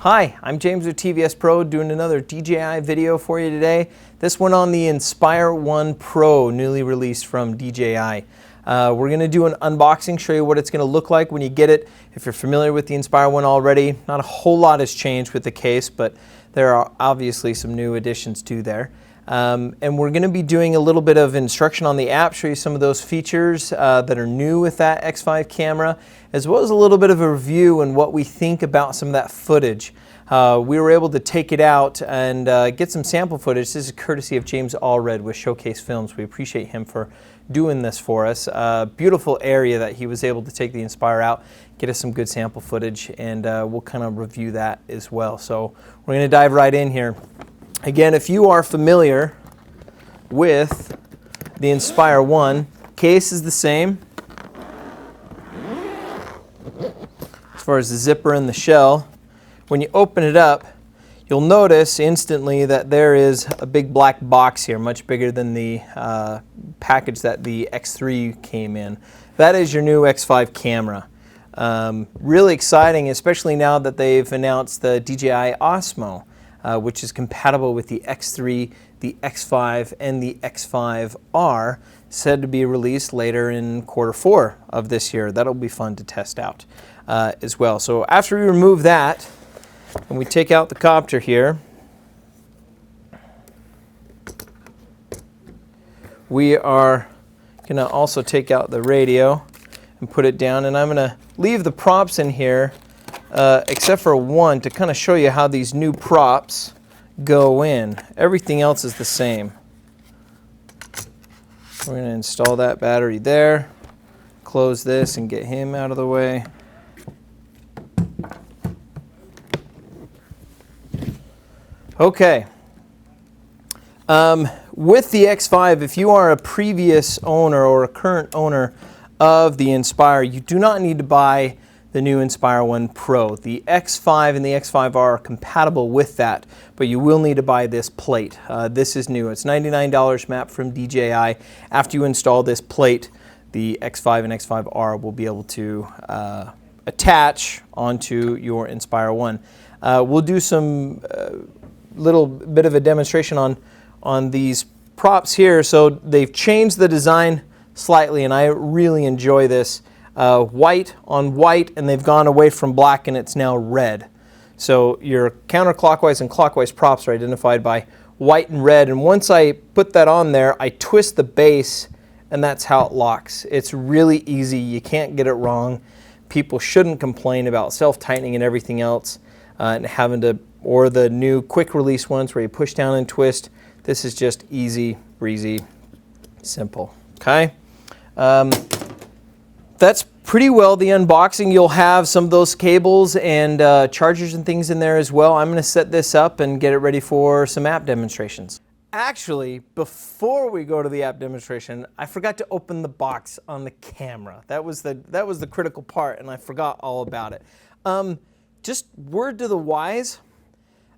Hi, I'm James with TVS Pro doing another DJI video for you today. This one on the Inspire 1 Pro, newly released from DJI. We're going to do an unboxing, show you what it's going to look like when you get it. If you're familiar with the Inspire 1 already, not a whole lot has changed with the case, but there are obviously some new additions to there. And we're going to be doing a little bit of instruction on the app, show you some of those features that are new with that X5 camera, as well as a little bit of a review and what we think about some of that footage. We were able to take it out and get some sample footage. This is courtesy of James Allred with Showcase Films. We appreciate him for doing this for us. Beautiful area that he was able to take the Inspire out, get us some good sample footage, and we'll kind of review that as well. So we're going to dive right in here. Again, if you are familiar with the Inspire 1, case is the same as far as the zipper and the shell. When you open it up, you'll notice instantly that there is a big black box here, much bigger than the package that the X3 came in. That is your new X5 camera. Really exciting, especially now that they've announced the DJI Osmo, which is compatible with the X3, the X5, and the X5R, said to be released later in Q4 of this year. That'll be fun to test out as well. So after we remove that, and we take out the copter here, we are going to also take out the radio and put it down, and I'm going to leave the props in here except for one to kind of show you how these new props go in. Everything else is the same. We're going to install that battery there, close this and get him out of the way. Okay, with the X5, if you are a previous owner or a current owner of the Inspire, you do not need to buy the new Inspire 1 Pro. The X5 and the X5R are compatible with that, but you will need to buy this plate. This is new. It's $99 MAP from DJI. After you install this plate, the X5 and X5R will be able to attach onto your Inspire 1. We'll do some little bit of a demonstration on these props here. So they've changed the design slightly, and I really enjoy this. White on white, and they've gone away from black and it's now red. So your counterclockwise and clockwise props are identified by white and red, and once I put that on there, I twist the base and that's how it locks. It's really easy. You can't get it wrong. People shouldn't complain about self-tightening and everything else and having to, or the new quick release ones where you push down and twist. This is just easy, breezy, simple. Okay? That's pretty well the unboxing. You'll have some of those cables and chargers and things in there as well. I'm going to set this up and get it ready for some app demonstrations. Actually, before we go to the app demonstration, I forgot to open the box on the camera. That was the critical part, and I forgot all about it. Just word to the wise,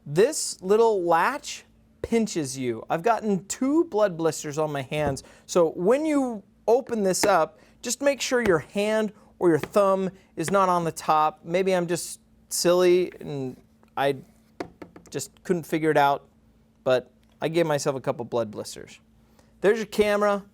this little latch pinches you. I've gotten 2 blood blisters on my hands, so when you open this up, just make sure your hand or your thumb is not on the top. Maybe I'm just silly and I just couldn't figure it out, but I gave myself a couple blood blisters. There's your camera.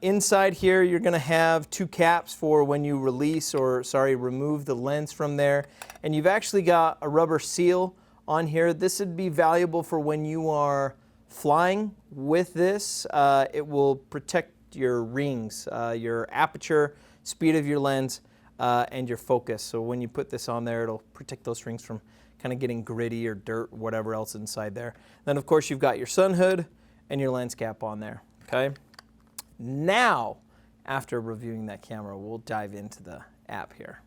Inside here, you're going to have 2 caps for when you release or, remove the lens from there. And you've actually got a rubber seal on here. This would be valuable for when you are flying with this. It will protect your rings, your aperture, speed of your lens, and your focus. So when you put this on there, it'll protect those rings from kind of getting gritty or dirt, whatever else inside there. Then of course you've got your sun hood and your lens cap on there. Okay. Now, after reviewing that camera, we'll dive into the app here.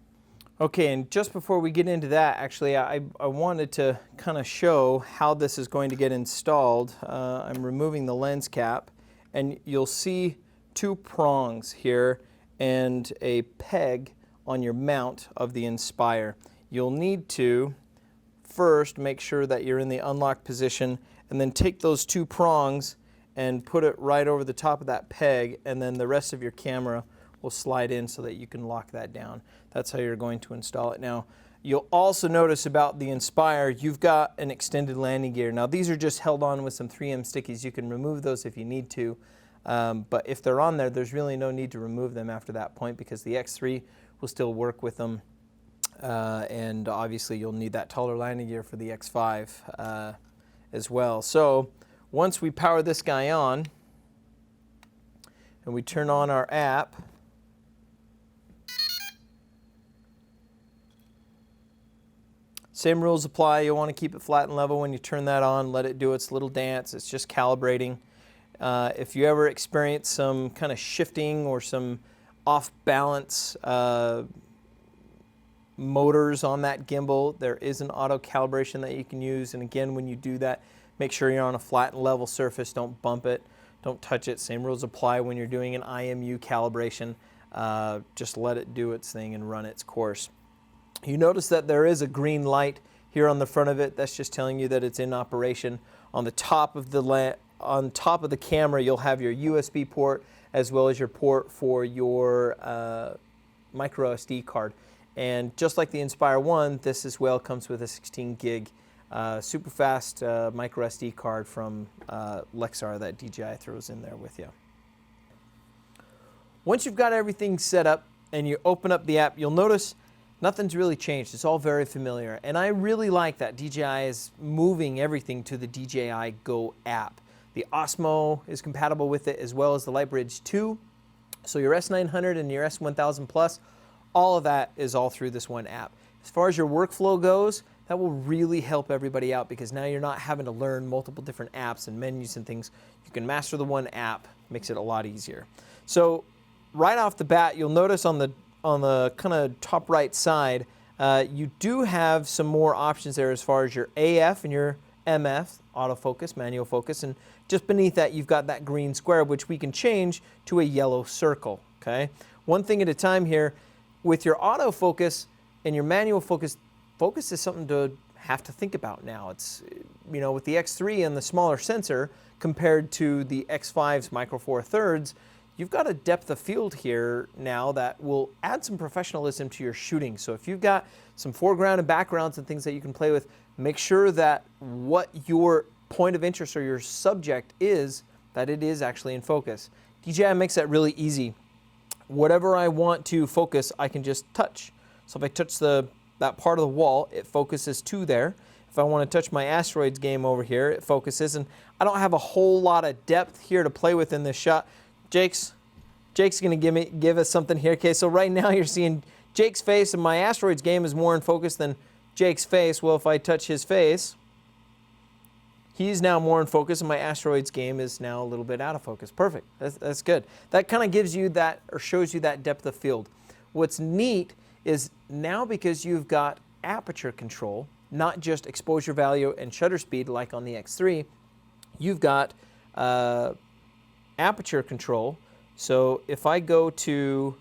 Okay, and just before we get into that, actually, I wanted to kind of show how this is going to get installed. I'm removing the lens cap, and you'll see 2 prongs here and a peg on your mount of the Inspire. You'll need to first make sure that you're in the unlock position, and then take those 2 prongs and put it right over the top of that peg, and then the rest of your camera will slide in so that you can lock that down. That's how you're going to install it. Now, You'll also notice about the Inspire, you've got an extended landing gear. Now these are just held on with some 3M stickies. You can remove those if you need to, but if they're on there, there's really no need to remove them after that point because the X3 will still work with them. And obviously you'll need that taller landing gear for the X5 as well. So once we power this guy on and we turn on our app, same rules apply. You'll want to keep it flat and level when you turn that on. Let it do its little dance. It's just calibrating. If you ever experience some kind of shifting or some off balance motors on that gimbal, there is an auto calibration that you can use. And again, when you do that, make sure you're on a flat and level surface. Don't bump it. Don't touch it. Same rules apply when you're doing an IMU calibration. Just let it do its thing and run its course. You notice that there is a green light here on the front of it. That's just telling you that it's in operation. On the top of the camera, you'll have your USB port as well as your port for your micro SD card. And just like the Inspire 1, this as well comes with a 16 gig super fast micro SD card from Lexar that DJI throws in there with you. Once you've got everything set up and you open up the app, you'll notice nothing's really changed. It's all very familiar. And I really like that DJI is moving everything to the DJI Go app. The Osmo is compatible with it as well as the Lightbridge 2. So your S900 and your S1000 Plus, all of that is all through this one app. As far as your workflow goes, that will really help everybody out because now you're not having to learn multiple different apps and menus and things. You can master the one app, makes it a lot easier. So right off the bat, you'll notice on the kind of top right side, you do have some more options there as far as your AF and your MF, autofocus, manual focus, and just beneath that you've got that green square which we can change to a yellow circle, okay? One thing at a time here. With your autofocus and your manual focus, focus is something to have to think about now. It's, you know, with the X3 and the smaller sensor compared to the X5's micro four thirds, you've got a depth of field here now that will add some professionalism to your shooting. So if you've got some foreground and backgrounds and things that you can play with, make sure that what your point of interest or your subject is, that it is actually in focus. DJI makes that really easy. Whatever I want to focus, I can just touch. So if I touch that part of the wall, it focuses to there. If I want to touch my asteroids game over here, it focuses. And I don't have a whole lot of depth here to play with in this shot. Jake's going to give us something here. Okay, so right now you're seeing Jake's face, and my asteroids game is more in focus than Jake's face. Well, if I touch his face, he's now more in focus, and my asteroids game is now a little bit out of focus. Perfect. That's good. That kind of gives you that, or shows you that depth of field. What's neat is now because you've got aperture control, not just exposure value and shutter speed like on the X3, you've got aperture control. So if I go to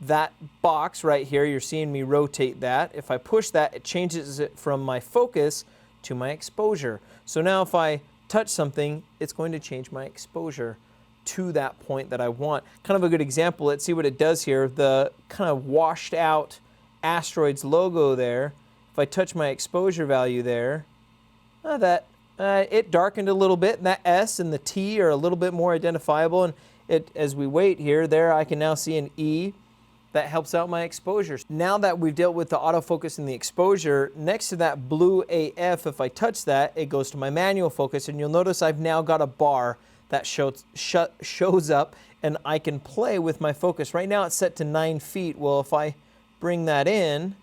that box right here, you're seeing me rotate that. If I push that, it changes it from my focus to my exposure. So now if I touch something, it's going to change my exposure to that point that I want. Kind of a good example, let's see what it does here. The kind of washed out asteroids logo there, if I touch my exposure value there, it darkened a little bit, and that S and the T are a little bit more identifiable, and as we wait here, there I can now see an E that helps out my exposure. Now that we've dealt with the autofocus and the exposure, next to that blue AF, if I touch that, it goes to my manual focus, and you'll notice I've now got a bar that shows up, and I can play with my focus. Right now it's set to 9 feet. Well, if I bring that in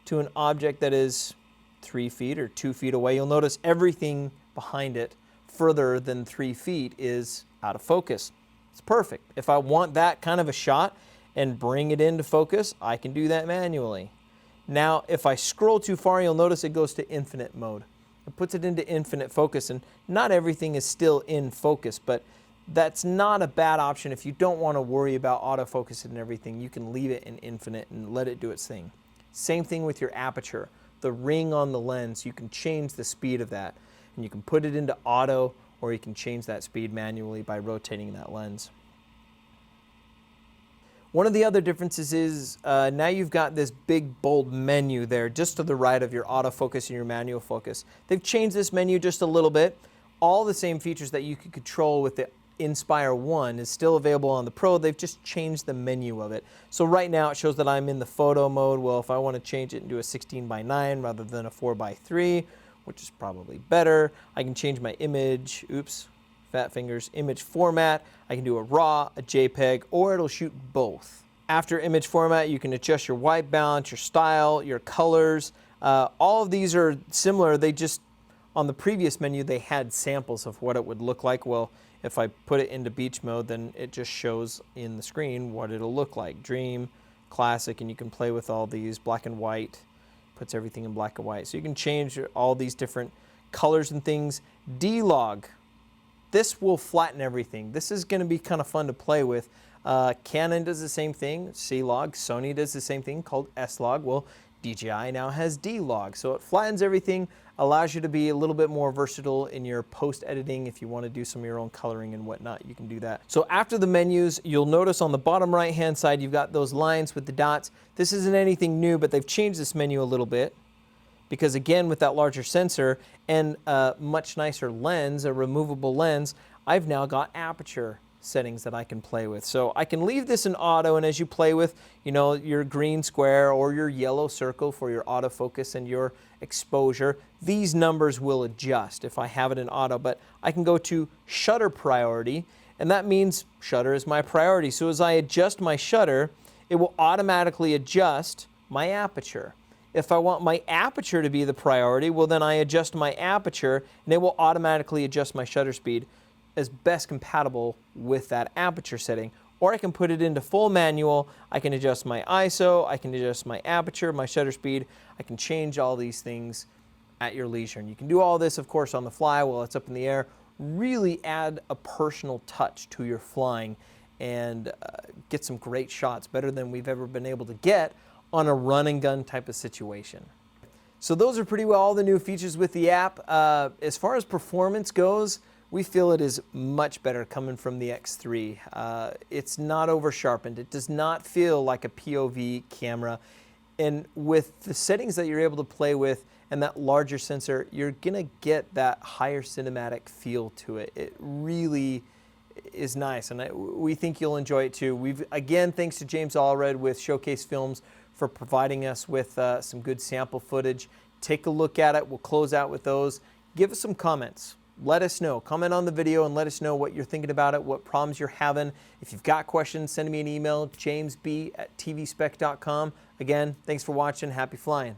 to an object that is 3 feet or 2 feet away, you'll notice everything behind it further than 3 feet is out of focus. It's perfect. If I want that kind of a shot and bring it into focus, I can do that manually. Now, if I scroll too far, you'll notice it goes to infinite mode. It puts it into infinite focus, and not everything is still in focus, but that's not a bad option. If you don't want to worry about autofocus and everything, you can leave it in infinite and let it do its thing. Same thing with your aperture. The ring on the lens, you can change the speed of that, and you can put it into auto, or you can change that speed manually by rotating that lens. One of the other differences is now you've got this big bold menu there just to the right of your autofocus and your manual focus. They've changed this menu just a little bit. All the same features that you could control with the Inspire 1 is still available on the Pro. They've just changed the menu of it. So right now it shows that I'm in the photo mode. Well, if I want to change it and do a 16:9 rather than a 4:3, which is probably better, I can change my image, oops, fat fingers, image format. I can do a RAW, a JPEG, or it'll shoot both. After image format, you can adjust your white balance, your style, your colors. All of these are similar. They just, on the previous menu, they had samples of what it would look like. Well, if I put it into beach mode, then it just shows in the screen what it'll look like. Dream, classic, and you can play with all these black and white, puts everything in black and white. So you can change all these different colors and things. D-Log. This will flatten everything. This is going to be kind of fun to play with. Canon does the same thing, C-Log. Sony does the same thing called S-Log. Well, DJI now has D-Log. So it flattens everything, allows you to be a little bit more versatile in your post-editing. If you want to do some of your own coloring and whatnot, you can do that. So after the menus, you'll notice on the bottom right-hand side, you've got those lines with the dots. This isn't anything new, but they've changed this menu a little bit. Because again, with that larger sensor and a much nicer lens, a removable lens, I've now got aperture settings that I can play with. So I can leave this in auto, and as you play with, you know, your green square or your yellow circle for your autofocus and your exposure, these numbers will adjust if I have it in auto. But I can go to shutter priority, and that means shutter is my priority. So as I adjust my shutter, it will automatically adjust my aperture. If I want my aperture to be the priority, well then I adjust my aperture and it will automatically adjust my shutter speed as best compatible with that aperture setting. Or I can put it into full manual. I can adjust my ISO, I can adjust my aperture, my shutter speed. I can change all these things at your leisure. And you can do all this, of course, on the fly while it's up in the air. Really add a personal touch to your flying and get some great shots, better than we've ever been able to get on a run and gun type of situation. So those are pretty well all the new features with the app. As far as performance goes, we feel it is much better coming from the X3. It's not over sharpened. It does not feel like a POV camera. And with the settings that you're able to play with and that larger sensor, you're gonna get that higher cinematic feel to it. It really is nice, and we think you'll enjoy it too. We've, again, thanks to James Allred with Showcase Films for providing us with some good sample footage. Take a look at it. We'll close out with those. Give us some comments. Let us know. Comment on the video and let us know what you're thinking about it, what problems you're having. If you've got questions, send me an email, jamesb@tvspec.com. Again, thanks for watching. Happy flying.